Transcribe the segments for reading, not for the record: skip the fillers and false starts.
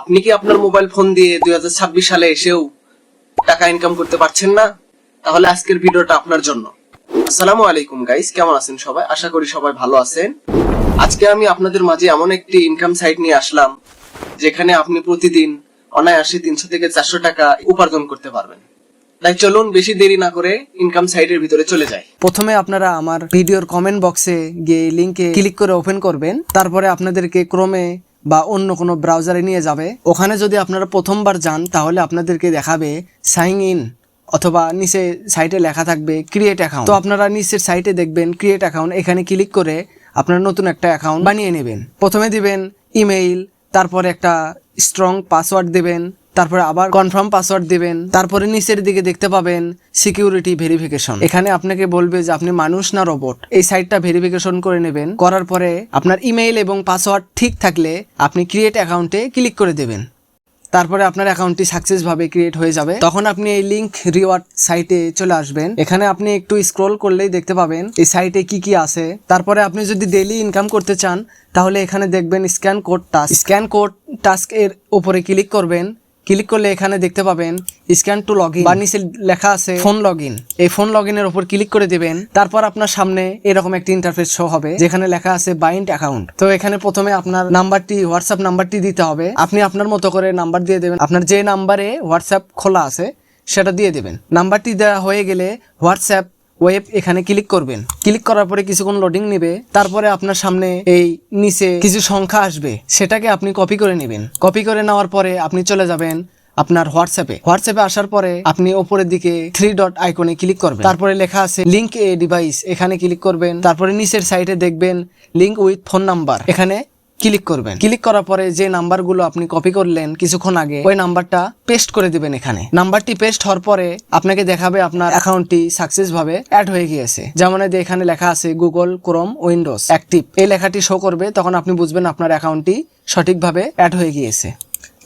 আপনি কি আপনার মোবাইল ফোন দিয়ে 2026 সালে এসেও টাকা ইনকাম করতে পারছেন না? তাহলে আজকের ভিডিওটা আপনার জন্য। আসসালামু আলাইকুম গাইস, কেমন আছেন সবাই? আশা করি সবাই ভালো আছেন। আজকে আমি আপনাদের মাঝে এমন একটি ইনকাম সাইট নিয়ে আসলাম যেখানে আপনি প্রতিদিন অনায়াসে 300 থেকে 400 টাকা উপার্জন করতে পারবেন। তাই চলুন বেশি দেরি না করে ইনকাম সাইটের ভিতরে চলে যাই। প্রথমে আপনারা আমার ভিডিওর কমেন্ট বক্সে গিয়ে লিংকে ক্লিক করে ওপেন করবেন। তারপরে আপনাদেরকে ক্রোমে বা অন্য কোনো ব্রাউজারে নিয়ে যাবে। ওখানে যদি আপনারা প্রথমবার যান তাহলে আপনাদেরকে দেখাবে সাইন ইন, অথবা নিচে সাইটে লেখা থাকবে ক্রিয়েট অ্যাকাউন্ট। তো আপনারা নিচের সাইটে দেখবেন ক্রিয়েট অ্যাকাউন্ট, এখানে ক্লিক করে আপনারা নতুন একটা অ্যাকাউন্ট বানিয়ে নেবেন। প্রথমে দিবেন ইমেইল, তারপরে একটা স্ট্রং পাসওয়ার্ড দিবেন, তারপরে আবার কনফার্ম পাসওয়ার্ড দিবেন। তারপরে নিচের দিকে দেখতে পাবেন সিকিউরিটি ভেরিফিকেশন। এখানে আপনাকে বলবে যে আপনি মানুষ না রোবট। এই সাইটটা ভেরিফিকেশন করে নেবেন। করার পরে আপনার ইমেইল এবং পাসওয়ার্ড ঠিক থাকলে আপনি ক্রিয়েট অ্যাকাউন্টে ক্লিক করে দেবেন। তারপরে আপনার অ্যাকাউন্টটি সাকসেস ভাবে ক্রিয়েট হয়ে যাবে। তখন আপনি এই লিংক রিওয়ার্ড সাইটে চলে আসবেন। এখানে আপনি একটু স্ক্রল করলেই দেখতে পাবেন এই সাইটে কি কি আছে। তারপরে আপনি যদি ডেইলি ইনকাম করতে চান তাহলে এখানে দেখবেন scan code task. Scan code task এর উপরে ক্লিক করবেন। ক্লিক করলে এখানে দেখতে পাবেন স্ক্যান টু লগ ইন, বা নিচে লেখা আছে ফোন লগ ইন। এই ফোন লগ ইনের উপর ক্লিক করে দিবেন। তারপর আপনার সামনে এরকম একটি ইন্টারফেস শো হবে যেখানে লেখা আছে বাইন্ড অ্যাকাউন্ট। তো এখানে প্রথমে আপনার নাম্বারটি, হোয়াটসঅ্যাপ নাম্বারটি দিতে হবে। আপনি আপনার মতো করে নাম্বার দিয়ে দেবেন। আপনার যে নাম্বারে হোয়াটসঅ্যাপ খোলা আছে সেটা দিয়ে দেবেন। নাম্বারটি দেওয়া হয়ে গেলে হোয়াটসঅ্যাপ ওয়েব এখানে ক্লিক করবেন। ক্লিক করার পরে কিছুক্ষণ লোডিং নেবে। তারপরে আপনার সামনে এই নিচে কিছু সংখ্যা আসবে, সেটাকে আপনি কপি করে নেবেন। কপি করে নেওয়ার পরে আপনি চলে যাবেন আপনার হোয়াটসঅ্যাপে আসার পরে আপনি উপরের দিকে 3 ডট আইকনে ক্লিক করবেন। তারপরে লেখা আছে লিংক এ ডিভাইস, এখানে ক্লিক করবেন। তারপরে নিচের সাইডে দেখবেন লিংক উইথ ফোন নাম্বার, এখানে ক্লিক করবেন। ক্লিক করার পরে যে নাম্বারগুলো আপনি কপি করলেন কিছুক্ষণ আগে, ওই নাম্বারটা পেস্ট করে দিবেন। এখানে নাম্বারটি পেস্ট হওয়ার পরে আপনাকে দেখাবে আপনার অ্যাকাউন্টটি সাকসেস ভাবে অ্যাড হয়ে গিয়েছে। যেমন এখানে লেখা আছে গুগল ক্রোম উইন্ডোজ অ্যাক্টিভ, এই লেখাটি শো করবে। তখন আপনি বুঝবেন আপনার অ্যাকাউন্টটি সঠিকভাবে অ্যাড হয়ে গিয়েছে।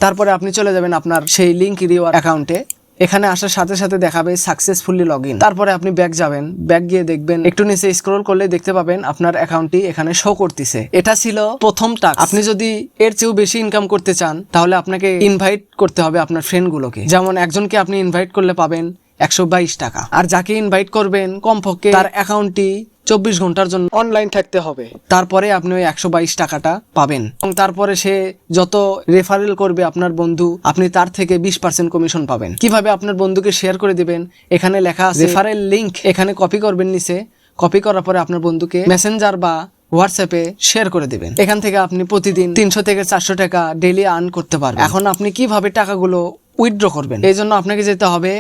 তারপরে আপনি চলে যাবেন আপনার সেই লিংক রিওয়ার্ড অ্যাকাউন্টে। এখানে আসার সাথে সাথে দেখাবে সাকসেসফুলি লগ ইন। তারপরে আপনি ব্যাক যাবেন। ব্যাক গিয়ে দেখবেন একটু নিচে স্ক্রল করলে দেখতে পাবেন আপনার অ্যাকাউন্টটি এখানে শো করতেছে। এটা ছিল প্রথম টাস্ক। আপনি যদি এর চেয়েও বেশি ইনকাম করতে চান তাহলে আপনাকে ইনভাইট করতে হবে আপনার ফ্রেন্ডগুলোকে। যেমন একজনকে আপনি ইনভাইট করলে পাবেন 122 টাকা, আর যাকে ইনভাইট করবেন কমপক্ষে তার অ্যাকাউন্টটি 24 ঘন্টার জন্য অনলাইন থাকতে হবে। তারপরে আপনি ওই 122 টাকাটা পাবেন। এবং তারপরে সে যত রেফারেল করবে আপনার বন্ধু, আপনি তার থেকে 20% কমিশন পাবেন। কিভাবে আপনার বন্ধুকে শেয়ার করে দিবেন, এখানে লেখা আছে রেফারেল লিংক, এখানে কপি করবেন নিচে। কপি করার পরে আপনার বন্ধুকে মেসেঞ্জার বা হোয়াটসঅ্যাপে শেয়ার করে দিবেন। এখান থেকে আপনি প্রতিদিন 300 থেকে 400 টাকা ডেইলি আর্ন করতে পারবেন। এখন আপনি কিভাবে টাকাগুলো উইথড্র করবেন, এই জন্য আপনাকে যেতে হবে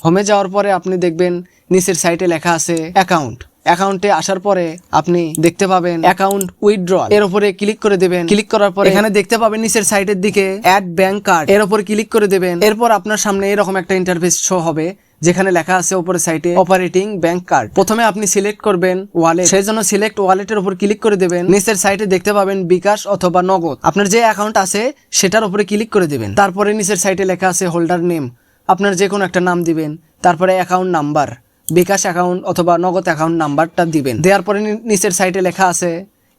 হোমে যাওয়ার পরে আপনি দেখবেন নিচের সাইটে লেখা আছে অ্যাকাউন্টে আসার পরে আপনি দেখতে পাবেন অ্যাকাউন্ট উইথড্রয়াল, এর উপরে ক্লিক করে দেবেন। ক্লিক করার পরে এখানে দেখতে পাবেন নিচের সাইটের দিকে অ্যাড ব্যাংক কার্ড, এর উপরে ক্লিক করে দেবেন। এরপর আপনার সামনে এরকম একটা ইন্টারফেস শো হবে যেখানে লেখা আছে উপরে সাইটে অপারেটিং ব্যাংক কার্ড। প্রথমে আপনি সিলেক্ট করবেন ওয়ালেট, সেই জন্য সিলেক্ট ওয়ালেটের উপর ক্লিক করে দেবেন। নিচের সাইটে দেখতে পাবেন বিকাশ অথবা নগদ, আপনার যে অ্যাকাউন্ট আছে সেটার উপরে ক্লিক করে দেবেন। তারপরে নিচের সাইটে লেখা আছে হোল্ডার নেম, আপনার যে কোনো একটা নাম দিবেন। তারপরে অ্যাকাউন্ট নাম্বার, বিকাশ অ্যাকাউন্ট অথবা নগদ অ্যাকাউন্ট নাম্বারটা দিবেন। দেওয়ার পরে নিচের সাইটে লেখা আছে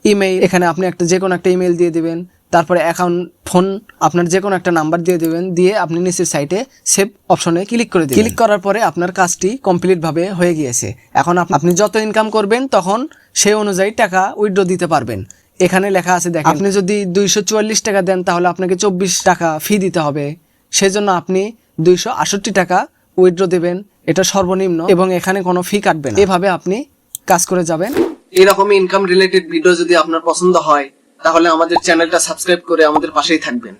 ইমেইল, এখানে আপনি যে কোনো একটা ইমেইল দিয়ে দিবেন। তারপরে অ্যাকাউন্ট ফোন, আপনার যে কোনো একটা নাম্বার দিয়ে দিবেন। দিয়ে আপনি নিচের সাইটে সেভ অপশনে ক্লিক করে দিবেন। ক্লিক করার পরে আপনার কাজটি কমপ্লিট ভাবে হয়ে গিয়েছে। এখন আপনি যত ইনকাম করবেন তখন সেই অনুযায়ী টাকা উইথড্র দিতে পারবেন। এখানে লেখা আছে দেখেন, আপনি যদি 244 টাকা দেন তাহলে আপনাকে 24 টাকা ফি দিতে হবে। সেজন্য আপনি 268 টাকা উইথড্র দেবেন, এটা সর্বনিম্ন, এবং এখানে কোনো ফি কাটবে না। এভাবে আপনি কাজ করে যাবেন। এরকম ইনকাম রিলেটেড ভিডিও যদি আপনার পছন্দ হয় তাহলে আমাদের চ্যানেলটা সাবস্ক্রাইব করে আমাদের পাশেই থাকবেন।